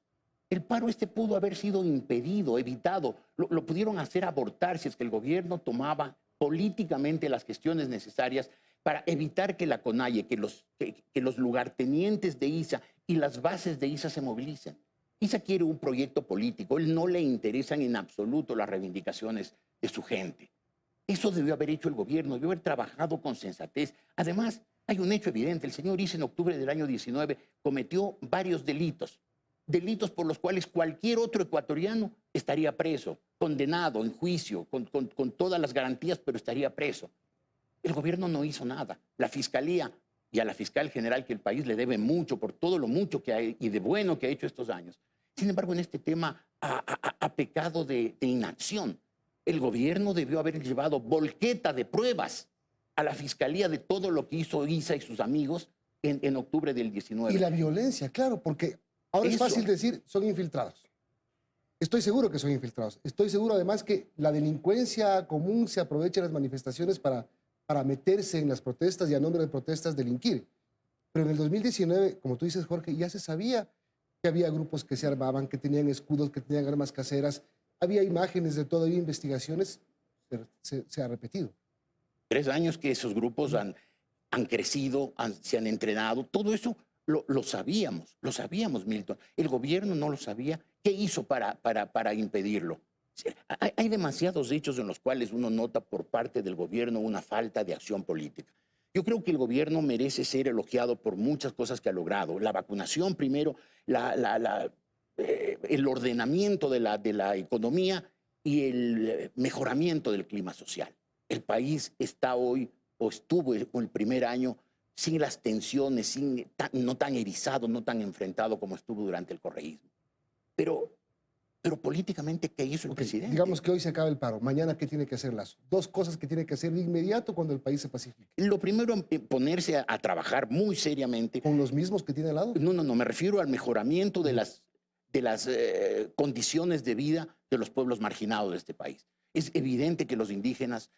El paro pudo haber sido impedido, evitado. Lo pudieron hacer abortar si es que el gobierno tomaba políticamente las gestiones necesarias para evitar que la CONAIE, que los lugartenientes de ISA y las bases de ISA se movilicen. ISA quiere un proyecto político. Él no le interesan en absoluto las reivindicaciones de su gente. Eso debió haber hecho el gobierno, debió haber trabajado con sensatez. Además, hay un hecho evidente. El señor Issa en octubre del año 19 cometió varios delitos. Delitos por los cuales cualquier otro ecuatoriano estaría preso, condenado en juicio, con todas las garantías, pero estaría preso. El gobierno no hizo nada. La Fiscalía y a la fiscal general, que el país le debe mucho por todo lo mucho que ha y de bueno que ha hecho estos años. Sin embargo, en este tema ha pecado de inacción. El gobierno debió haber llevado volqueta de pruebas a la Fiscalía de todo lo que hizo Issa y sus amigos en octubre del 19. Y la violencia, claro, porque ahora es fácil decir, son infiltrados. Estoy seguro que son infiltrados. Estoy seguro además que la delincuencia común se aprovecha de las manifestaciones para meterse en las protestas y a nombre de protestas delinquir. Pero en el 2019, como tú dices, Jorge, ya se sabía que había grupos que se armaban, que tenían escudos, que tenían armas caseras. Había imágenes de todo, había investigaciones. Se ha repetido. 3 años que esos grupos han crecido, se han entrenado. Todo eso lo sabíamos, Milton. El gobierno no lo sabía. ¿Qué hizo para impedirlo? Hay demasiados hechos en los cuales uno nota por parte del gobierno una falta de acción política. Yo creo que el gobierno merece ser elogiado por muchas cosas que ha logrado. La vacunación primero, el ordenamiento de la economía y el mejoramiento del clima social. El país está hoy, o estuvo el primer año, sin las tensiones, no tan erizado, no tan enfrentado como estuvo durante el correísmo. Pero Pero políticamente, ¿qué hizo el presidente? Digamos que hoy se acaba el paro. Mañana, ¿qué tiene que hacer Lazo? Dos cosas que tiene que hacer de inmediato cuando el país se pacifique. Lo primero, ponerse a trabajar muy seriamente. ¿Con los mismos que tiene al lado? No, me refiero al mejoramiento de las condiciones de vida de los pueblos marginados de este país. Es evidente que los indígenas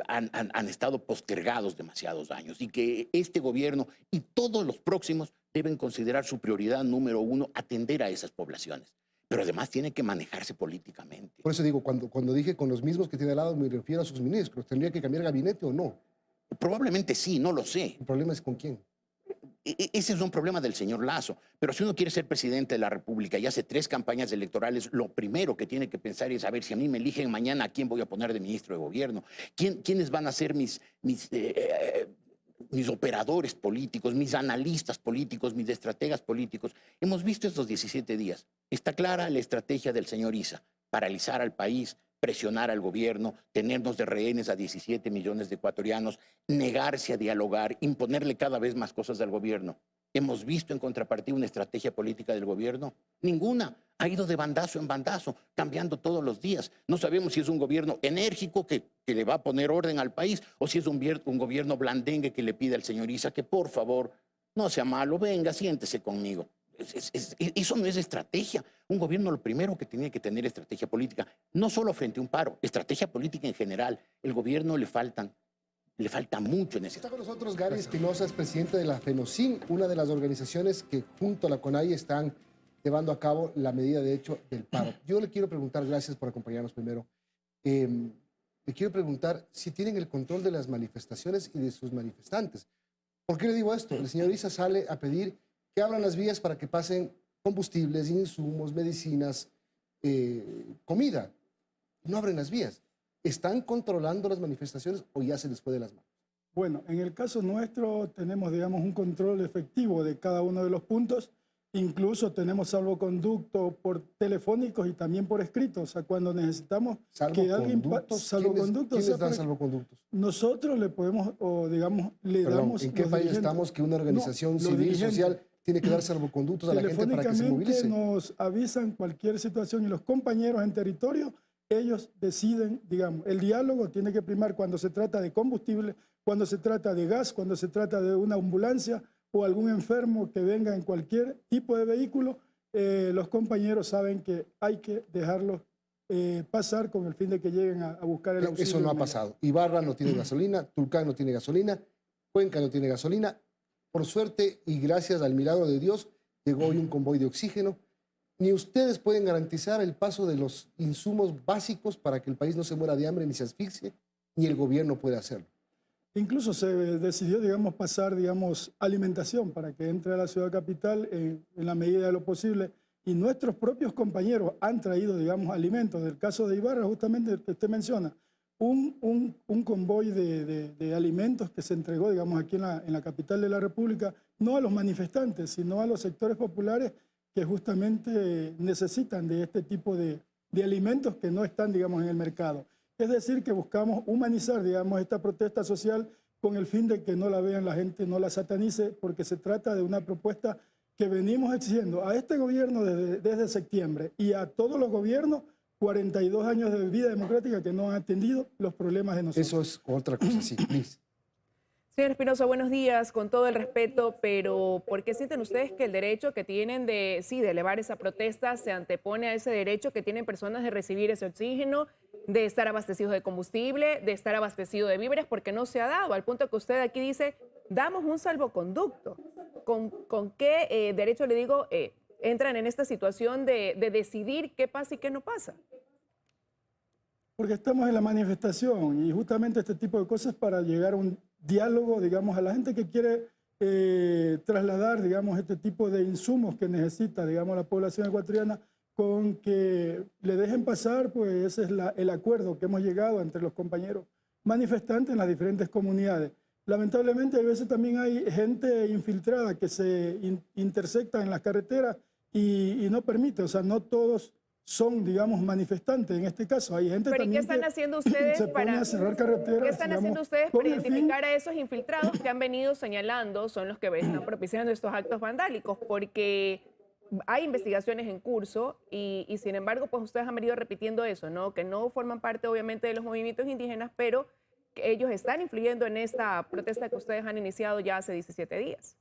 han estado postergados demasiados años y que este gobierno y todos los próximos deben considerar su prioridad número uno atender a esas poblaciones. Pero además tiene que manejarse políticamente. Por eso digo, cuando dije con los mismos que tiene al lado, me refiero a sus ministros. ¿Tendría que cambiar gabinete o no? Probablemente sí, no lo sé. ¿El problema es con quién? Ese es un problema del señor Lazo. Pero si uno quiere ser presidente de la República y hace 3 campañas electorales, lo primero que tiene que pensar es, a ver, si a mí me eligen mañana, ¿a quién voy a poner de ministro de gobierno? ¿Quiénes van a ser mis operadores políticos, mis analistas políticos, mis estrategas políticos? Hemos visto estos 17 días. Está clara la estrategia del señor Issa: paralizar al país, presionar al gobierno, tenernos de rehenes a 17 millones de ecuatorianos, negarse a dialogar, imponerle cada vez más cosas al gobierno. ¿Hemos visto en contrapartida una estrategia política del gobierno? Ninguna. Ha ido de bandazo en bandazo, cambiando todos los días. No sabemos si es un gobierno enérgico que le va a poner orden al país o si es un gobierno blandengue que le pide al señor Issa que por favor no sea malo, venga, siéntese conmigo. Eso no es estrategia. Un gobierno lo primero que tiene que tener estrategia política, no solo frente a un paro, estrategia política en general. El gobierno le falta mucho en ese. Está con nosotros Gary Espinosa, es presidente de la FENOCIN, una de las organizaciones que junto a la CONAIE están llevando a cabo la medida de hecho del paro. Yo le quiero preguntar, gracias por acompañarnos primero, le quiero preguntar si tienen el control de las manifestaciones y de sus manifestantes. ¿Por qué le digo esto? El señor Issa sale a pedir que abran las vías para que pasen combustibles, insumos, medicinas, comida. No abren las vías. ¿Están controlando las manifestaciones o ya se les fue de las manos? Bueno, en el caso nuestro tenemos, digamos, un control efectivo de cada uno de los puntos. Incluso tenemos salvoconducto por telefónicos y también por escrito. O sea, cuando necesitamos que alguien... ¿Quiénes dan salvoconductos? Nosotros le podemos, o digamos, le damos... ¿En qué país estamos que una organización civil social tiene que dar salvoconductos a la gente para que se movilice? Nos avisan cualquier situación y los compañeros en territorio, ellos deciden, digamos, el diálogo tiene que primar cuando se trata de combustible, cuando se trata de gas, cuando se trata de una ambulancia o algún enfermo que venga en cualquier tipo de vehículo, los compañeros saben que hay que dejarlos pasar con el fin de que lleguen a buscar el auxilio. Eso no ha pasado. Ibarra no tiene gasolina, Tulcán no tiene gasolina, Cuenca no tiene gasolina. Por suerte y gracias al milagro de Dios, llegó hoy un convoy de oxígeno. Ni ustedes pueden garantizar el paso de los insumos básicos para que el país no se muera de hambre ni se asfixie, ni el gobierno puede hacerlo. Incluso se decidió, digamos, pasar, digamos, alimentación para que entre a la ciudad capital en la medida de lo posible. Y nuestros propios compañeros han traído, digamos, alimentos. Del caso de Ibarra, justamente el que usted menciona, un convoy de alimentos que se entregó, digamos, aquí en la capital de la República, no a los manifestantes, sino a los sectores populares que justamente necesitan de este tipo de alimentos que no están, digamos, en el mercado. Es decir, que buscamos humanizar, digamos, esta protesta social con el fin de que no la vean la gente, no la satanice, porque se trata de una propuesta que venimos exigiendo a este gobierno desde septiembre y a todos los gobiernos, 42 años de vida democrática que no han atendido los problemas de nosotros. Eso es otra cosa, sí, please. Señor Espinosa, buenos días, con todo el respeto, pero ¿por qué sienten ustedes que el derecho que tienen de elevar esa protesta se antepone a ese derecho que tienen personas de recibir ese oxígeno, de estar abastecidos de combustible, de estar abastecidos de víveres, porque no se ha dado? Al punto que usted aquí dice, damos un salvoconducto. ¿Con qué derecho, le digo, entran en esta situación de decidir qué pasa y qué no pasa? Porque estamos en la manifestación y justamente este tipo de cosas para llegar a un diálogo, digamos, a la gente que quiere trasladar, digamos, este tipo de insumos que necesita, digamos, la población ecuatoriana, con que le dejen pasar, pues ese es el acuerdo que hemos llegado entre los compañeros manifestantes en las diferentes comunidades. Lamentablemente, a veces también hay gente infiltrada que se intersecta en las carreteras y no permite, o sea, no todos son, digamos, manifestantes. En este caso hay gente ¿Pero también qué están haciendo ustedes para cerrar carreteras? ¿Qué están haciendo ustedes para identificar a esos infiltrados que han venido señalando son los que están propiciando estos actos vandálicos? Porque hay investigaciones en curso y sin embargo, pues ustedes han venido repitiendo eso, ¿no? Que no forman parte obviamente de los movimientos indígenas, pero que ellos están influyendo en esta protesta que ustedes han iniciado ya hace 17 días.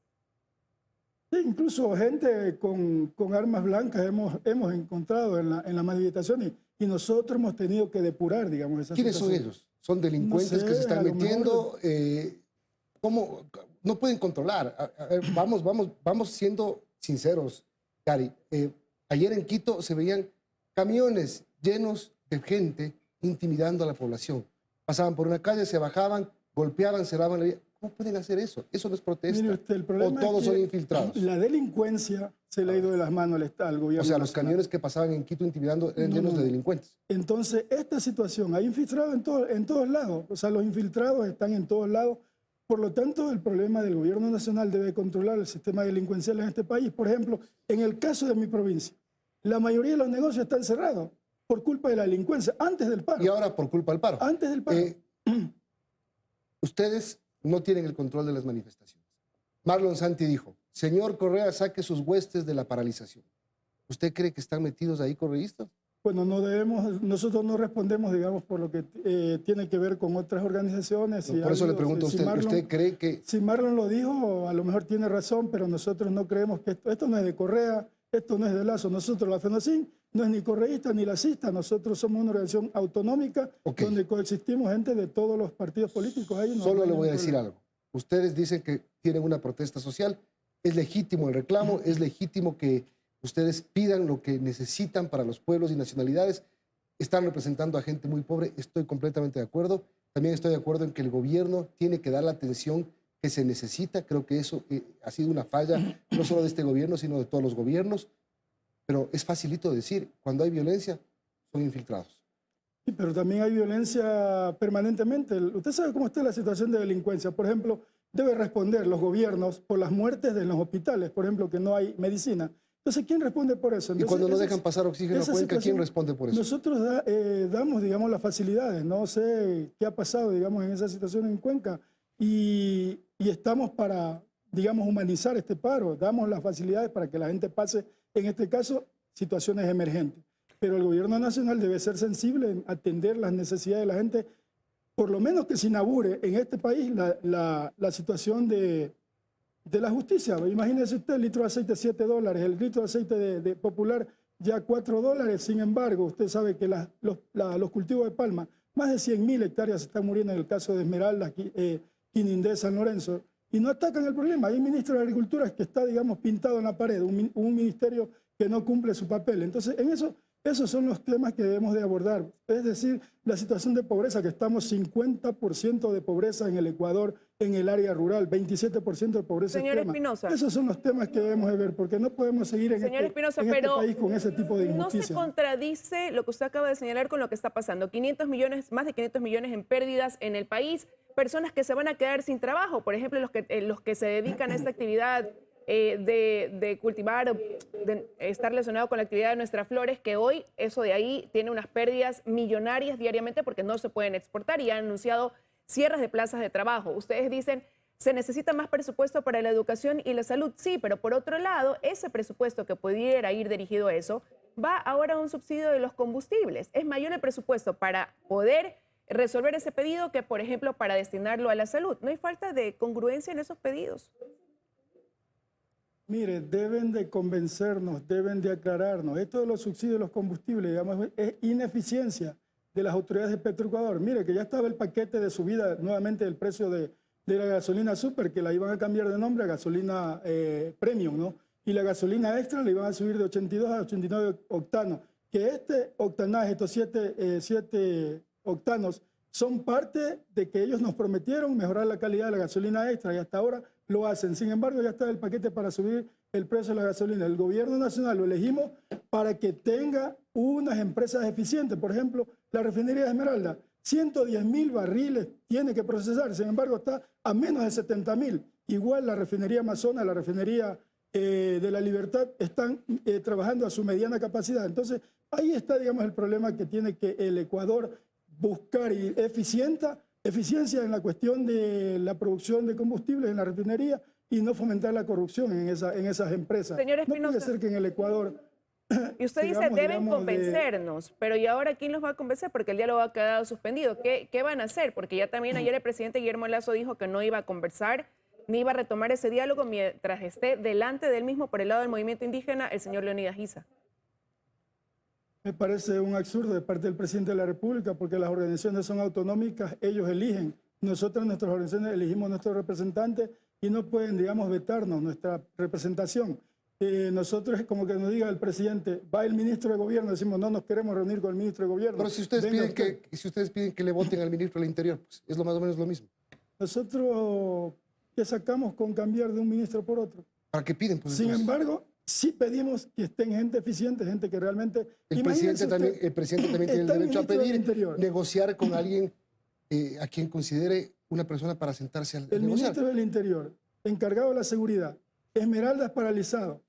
Sí, incluso gente con armas blancas hemos encontrado en la manifestación y nosotros hemos tenido que depurar, digamos, esa ¿Quiénes situación. son ellos? ¿Son delincuentes que se están metiendo? ¿Cómo? No pueden controlar. A ver, vamos siendo sinceros, Cari. Ayer en Quito se veían camiones llenos de gente intimidando a la población. Pasaban por una calle, se bajaban, golpeaban, cerraban la vía. ¿Cómo pueden hacer eso? Eso no es protesta. Mire usted, el problema o todos es que son infiltrados. La delincuencia se le ha ido de las manos al gobierno. O sea, los nacional. camiones que pasaban en Quito intimidando eran llenos de delincuentes. Entonces, esta situación, hay infiltrados en todos lados. O sea, los infiltrados están en todos lados. Por lo tanto, el problema del gobierno nacional debe controlar el sistema delincuencial en este país. Por ejemplo, en el caso de mi provincia, la mayoría de los negocios están cerrados por culpa de la delincuencia, antes del paro. Y ahora por culpa del paro. Antes del paro. Ustedes no tienen el control de las manifestaciones. Marlon Santi dijo, señor Correa, saque sus huestes de la paralización. ¿Usted cree que están metidos ahí correístas? Bueno, nosotros no respondemos, digamos, por lo que tiene que ver con otras organizaciones. Por eso le pregunto a usted, ¿usted cree que...? Si Marlon lo dijo, a lo mejor tiene razón, pero nosotros no creemos que esto no es de Correa, esto no es de Lazo. Nosotros, la FENACIN, no es ni correísta ni lacista, nosotros somos una organización autonómica donde coexistimos gente de todos los partidos políticos. Ahí no Solo hay le voy a ningún decir problema. algo. Ustedes dicen que tienen una protesta social, es legítimo el reclamo, es legítimo que ustedes pidan lo que necesitan para los pueblos y nacionalidades. Están representando a gente muy pobre, estoy completamente de acuerdo. También estoy de acuerdo en que el gobierno tiene que dar la atención que se necesita. Creo que eso ha sido una falla, no solo de este gobierno, sino de todos los gobiernos. Pero es facilito decir, cuando hay violencia, son infiltrados. Sí, pero también hay violencia permanentemente. Usted sabe cómo está la situación de delincuencia. Por ejemplo, debe responder los gobiernos por las muertes de los hospitales, por ejemplo, que no hay medicina. Entonces, ¿quién responde por eso? Entonces, y cuando no dejan pasar oxígeno a Cuenca, ¿quién responde por eso? Nosotros damos, digamos, las facilidades. No sé qué ha pasado, digamos, en esa situación en Cuenca. Y estamos para, digamos, humanizar este paro. Damos las facilidades para que la gente pase, en este caso, situaciones emergentes. Pero el gobierno nacional debe ser sensible en atender las necesidades de la gente, por lo menos que se inaugure en este país la situación de la justicia. Imagínese usted, el litro de aceite $7, el litro de aceite de popular ya $4. Sin embargo, usted sabe que los cultivos de palma, más de 100.000 hectáreas se están muriendo en el caso de Esmeralda, Quinindé, San Lorenzo, y no atacan el problema. Hay un ministro de Agricultura que está, digamos, pintado en la pared, un ministerio que no cumple su papel. Entonces, esos son los temas que debemos de abordar. Es decir, la situación de pobreza, que estamos 50% de pobreza en el Ecuador, en el área rural, 27% de pobreza Señor extrema. Espinosa. Esos son los temas que debemos de ver, porque no podemos seguir en Señor Espinosa, este pero país con ese tipo de no injusticia. se contradice lo que usted acaba de señalar con lo que está pasando. 500 millones, más de 500 millones en pérdidas en el país, personas que se van a quedar sin trabajo, por ejemplo, los que se dedican a esta actividad de cultivar, de estar relacionado con la actividad de nuestras flores, que hoy eso de ahí tiene unas pérdidas millonarias diariamente porque no se pueden exportar y han anunciado cierres de plazas de trabajo. Ustedes dicen, se necesita más presupuesto para la educación y la salud, sí, pero por otro lado, ese presupuesto que pudiera ir dirigido a eso, va ahora a un subsidio de los combustibles. Es mayor el presupuesto para poder resolver ese pedido que, por ejemplo, para destinarlo a la salud. No hay falta de congruencia en esos pedidos. Mire, deben de convencernos, deben de aclararnos. Esto de los subsidios de los combustibles, digamos, es ineficiencia de las autoridades de Petroecuador. Mire, que ya estaba el paquete de subida nuevamente del precio de la gasolina super, que la iban a cambiar de nombre a gasolina premium, ¿no? Y la gasolina extra la iban a subir de 82 a 89 octanos. Que este octanaje, estos 7 octanos, son parte de que ellos nos prometieron mejorar la calidad de la gasolina extra y hasta ahora lo hacen. Sin embargo, ya está el paquete para subir el precio de la gasolina. El gobierno nacional lo elegimos para que tenga unas empresas eficientes. Por ejemplo, la refinería de Esmeralda, 110.000 barriles tiene que procesar. Sin embargo, está a menos de 70.000. Igual la refinería Amazonas, la refinería de La Libertad están trabajando a su mediana capacidad. Entonces, ahí está, digamos, el problema que tiene que el Ecuador buscar eficiencia en la cuestión de la producción de combustibles en la refinería y no fomentar la corrupción en esas empresas. Señor No Espinosa, puede ser que en el Ecuador... y usted dice, deben convencernos, pero ¿y ahora quién los va a convencer? Porque el diálogo ha quedado suspendido. ¿Qué van a hacer? Porque ya también ayer el presidente Guillermo Lasso dijo que no iba a conversar, ni iba a retomar ese diálogo mientras esté delante del mismo por el lado del movimiento indígena el señor Leonidas Issa. Me parece un absurdo de parte del presidente de la República, porque las organizaciones son autonómicas, ellos eligen. Nosotros, nuestras organizaciones, elegimos nuestros representantes y no pueden, digamos, vetarnos nuestra representación. Nosotros, como que nos diga el presidente, va el ministro de gobierno, decimos no nos queremos reunir con el ministro de gobierno. Pero si ustedes, piden que le voten al ministro del Interior, pues es más o menos lo mismo. Nosotros, ¿qué sacamos con cambiar de un ministro por otro? ¿Para qué piden? Pues, Sin embargo, sí pedimos que estén gente eficiente, gente que realmente... El presidente también tiene el derecho a pedir, negociar con alguien a quien considere una persona para sentarse a negociar. El ministro del Interior, encargado de la seguridad, Esmeraldas paralizado,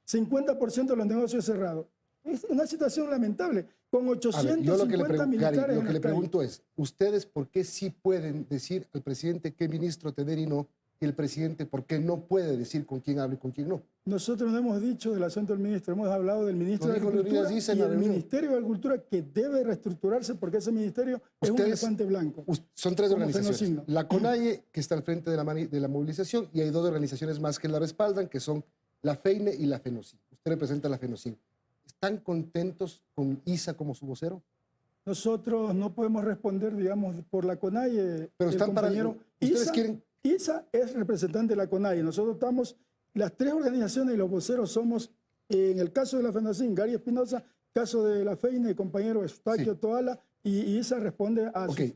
50% de los negocios cerrados. Es una situación lamentable, con 850 militares. Lo que le pregunto es, ¿ustedes por qué sí pueden decir al presidente qué ministro tener y no? Y el presidente, ¿por qué no puede decir con quién habla y con quién no? Nosotros no hemos dicho del asunto del ministro, hemos hablado del ministro de Agricultura y el Ministerio de Agricultura, que debe reestructurarse porque ese ministerio es un elefante blanco. Son tres organizaciones. La CONAIE, que está al frente de la movilización, y hay dos organizaciones más que la respaldan, que son la FEINE y la FENOCIN. Usted representa a la FENOCIN. ¿Están contentos con Issa como su vocero? Nosotros no podemos responder, digamos, por la CONAIE. Pero están ¿Ustedes quieren? Issa es representante de la CONAIE. Nosotros estamos, las tres organizaciones y los voceros somos, en el caso de la FENOCIN, Gary Espinosa, caso de la FEINE, el compañero Eustaquio Toala, y Issa responde a la CONAIE.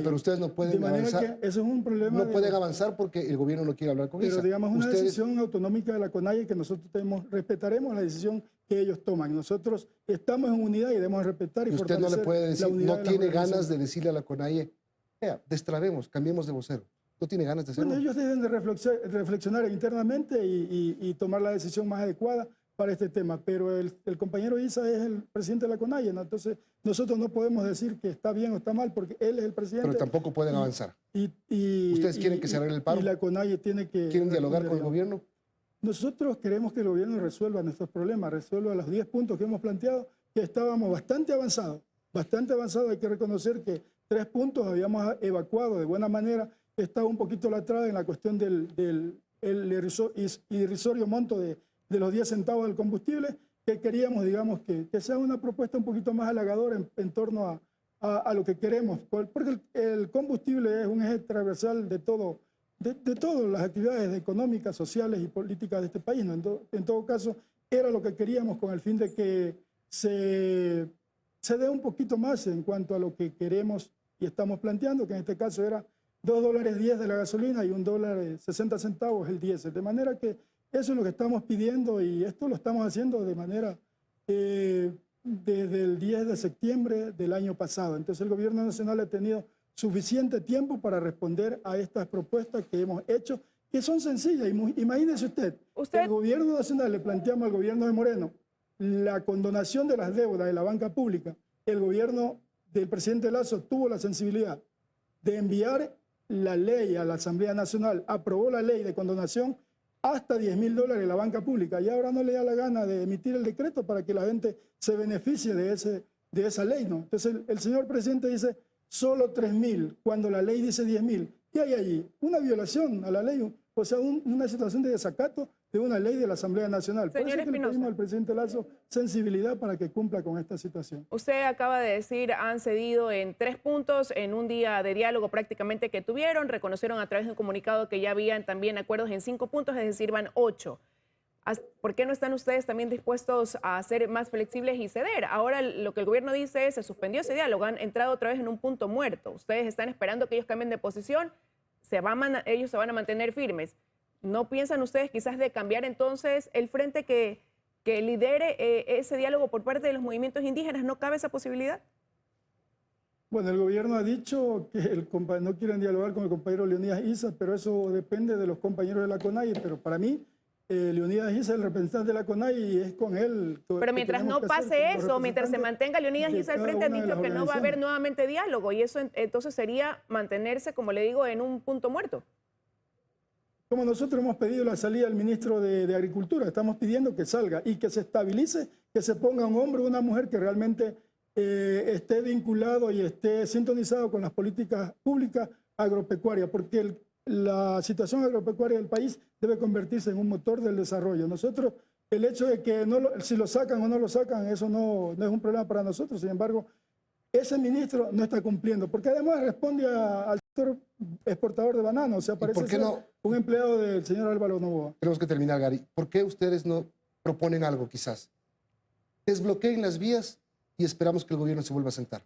Pero ustedes no pueden avanzar. De manera que eso es un problema. No pueden avanzar porque el gobierno no quiere hablar con Issa. Pero digamos, una decisión autonómica de la CONAIE que nosotros respetaremos la decisión que ellos toman. Nosotros estamos en unidad y debemos respetar y usted fortalecer no le puede decir, la unidad. No tiene ganas de decirle a la CONAIE, destrabemos, cambiemos de vocero. ¿No tiene ganas de hacerlo? Bueno, ellos deben de reflexionar internamente y tomar la decisión más adecuada para este tema. Pero el compañero Issa es el presidente de la CONAIE, ¿no? Entonces nosotros no podemos decir que está bien o está mal porque él es el presidente. Pero tampoco pueden avanzar. ¿Ustedes quieren que se arregle el paro? Y la CONAIE tiene que... ¿Quieren dialogar con el gobierno? Nosotros queremos que el gobierno resuelva nuestros problemas, resuelva los 10 puntos que hemos planteado, que estábamos bastante avanzados. Hay que reconocer que 3 puntos habíamos evacuado de buena manera. Estaba un poquito lastrada en la cuestión del irrisorio monto de los 10 centavos del combustible, que queríamos, digamos, que sea una propuesta un poquito más halagadora en torno a lo que queremos, porque el combustible es un eje transversal de todas las actividades económicas, sociales y políticas de este país, ¿no? En todo caso, era lo que queríamos con el fin de que se dé un poquito más en cuanto a lo que queremos y estamos planteando, que en este caso era $2.10 de la gasolina y $1.60 el diésel. De manera que eso es lo que estamos pidiendo y esto lo estamos haciendo de manera desde el 10 de septiembre del año pasado. Entonces el gobierno nacional ha tenido suficiente tiempo para responder a estas propuestas que hemos hecho, que son sencillas. Imagínese usted, el gobierno nacional le planteamos al gobierno de Moreno la condonación de las deudas de la banca pública. El gobierno del presidente Lasso tuvo la sensibilidad de enviar la ley a la Asamblea Nacional, aprobó la ley de condonación hasta $10.000 de la banca pública y ahora no le da la gana de emitir el decreto para que la gente se beneficie de esa ley, ¿no? Entonces el señor presidente dice solo 3.000 cuando la ley dice 10.000. ¿Qué hay allí? Una violación a la ley, o sea, una situación de desacato de una ley de la Asamblea Nacional. Por eso es que le pedimos al presidente Lasso sensibilidad para que cumpla con esta situación. Usted acaba de decir, han cedido en 3 puntos en un día de diálogo prácticamente que tuvieron, reconocieron a través de un comunicado que ya habían también acuerdos en 5 puntos, es decir, van 8. ¿Por qué no están ustedes también dispuestos a ser más flexibles y ceder? Ahora lo que el gobierno dice es, se suspendió ese diálogo, han entrado otra vez en un punto muerto. Ustedes están esperando que ellos cambien de posición, ellos se van a mantener firmes. ¿No piensan ustedes quizás de cambiar entonces el frente que lidere ese diálogo por parte de los movimientos indígenas? ¿No cabe esa posibilidad? Bueno, el gobierno ha dicho que no quieren dialogar con el compañero Leonidas Issa, pero eso depende de los compañeros de la CONAIE, pero para mí Leonidas Issa es el representante de la CONAIE y es con él. Pero mientras no pase eso, mientras se mantenga Leonidas Issa al frente, han dicho que no va a haber nuevamente diálogo y eso entonces sería mantenerse, como le digo, en un punto muerto. como nosotros hemos pedido la salida del ministro de Agricultura. Estamos pidiendo que salga y que se estabilice, que se ponga un hombre o una mujer que realmente esté vinculado y esté sintonizado con las políticas públicas agropecuarias, porque la situación agropecuaria del país debe convertirse en un motor del desarrollo. Nosotros, el hecho de que si lo sacan o no lo sacan, eso no es un problema para nosotros. Sin embargo, ese ministro no está cumpliendo, porque además responde al sector exportador de bananos. O sea, parece ser un empleado del señor Álvaro Noboa. Tenemos que terminar, Gary. ¿Por qué ustedes no proponen algo, quizás? Desbloqueen las vías y esperamos que el gobierno se vuelva a sentar.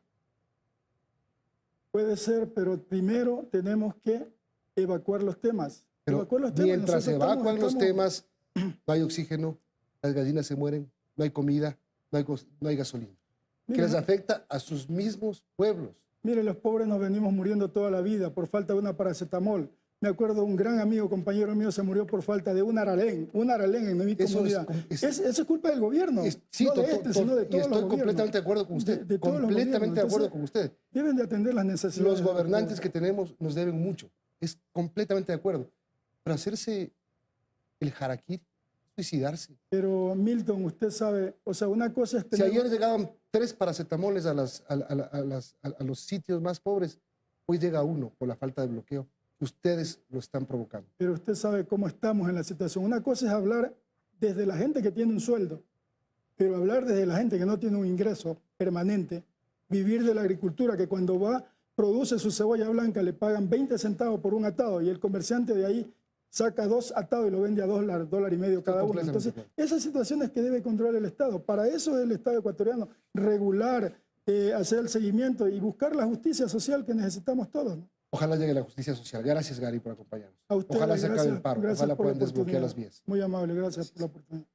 Puede ser, pero primero tenemos que evacuar los temas. Pero mientras se evacuan los temas, no hay oxígeno, las gallinas se mueren, no hay comida, no hay gasolina. Que les afecta a sus mismos pueblos. Mire, los pobres nos venimos muriendo toda la vida por falta de una paracetamol. Me acuerdo, un gran amigo, compañero mío, se murió por falta de un Aralén en mi comunidad. Eso es culpa del gobierno, sí, no de sino de todos los estoy completamente de acuerdo con usted. Completamente de acuerdo con usted. Deben de atender las necesidades. Los gobernantes que tenemos nos deben mucho. Es completamente de acuerdo. Pero hacerse el harakiri, suicidarse. Pero Milton, usted sabe, o sea, una cosa es Si ayer llegaban 3 paracetamoles a los sitios más pobres, hoy llega 1 por la falta de bloqueo. Ustedes lo están provocando. Pero usted sabe cómo estamos en la situación. Una cosa es hablar desde la gente que tiene un sueldo, pero hablar desde la gente que no tiene un ingreso permanente, vivir de la agricultura, que cuando produce su cebolla blanca le pagan 20 centavos por un atado y el comerciante de ahí saca 2 atados y lo vende a $1.50 cada uno. Entonces, esas situaciones que debe controlar el Estado. Para eso es el Estado ecuatoriano, regular, hacer el seguimiento y buscar la justicia social que necesitamos todos, ¿no? Ojalá llegue la justicia social. Gracias, Gary, por acompañarnos. A usted, ojalá se acabe el paro. Ojalá puedan desbloquear las vías. Muy amable, gracias por la oportunidad.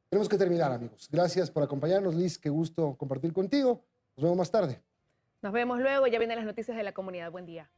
Tenemos que terminar, amigos. Gracias por acompañarnos, Liz. Qué gusto compartir contigo. Nos vemos más tarde. Nos vemos luego. Ya vienen las noticias de la comunidad. Buen día.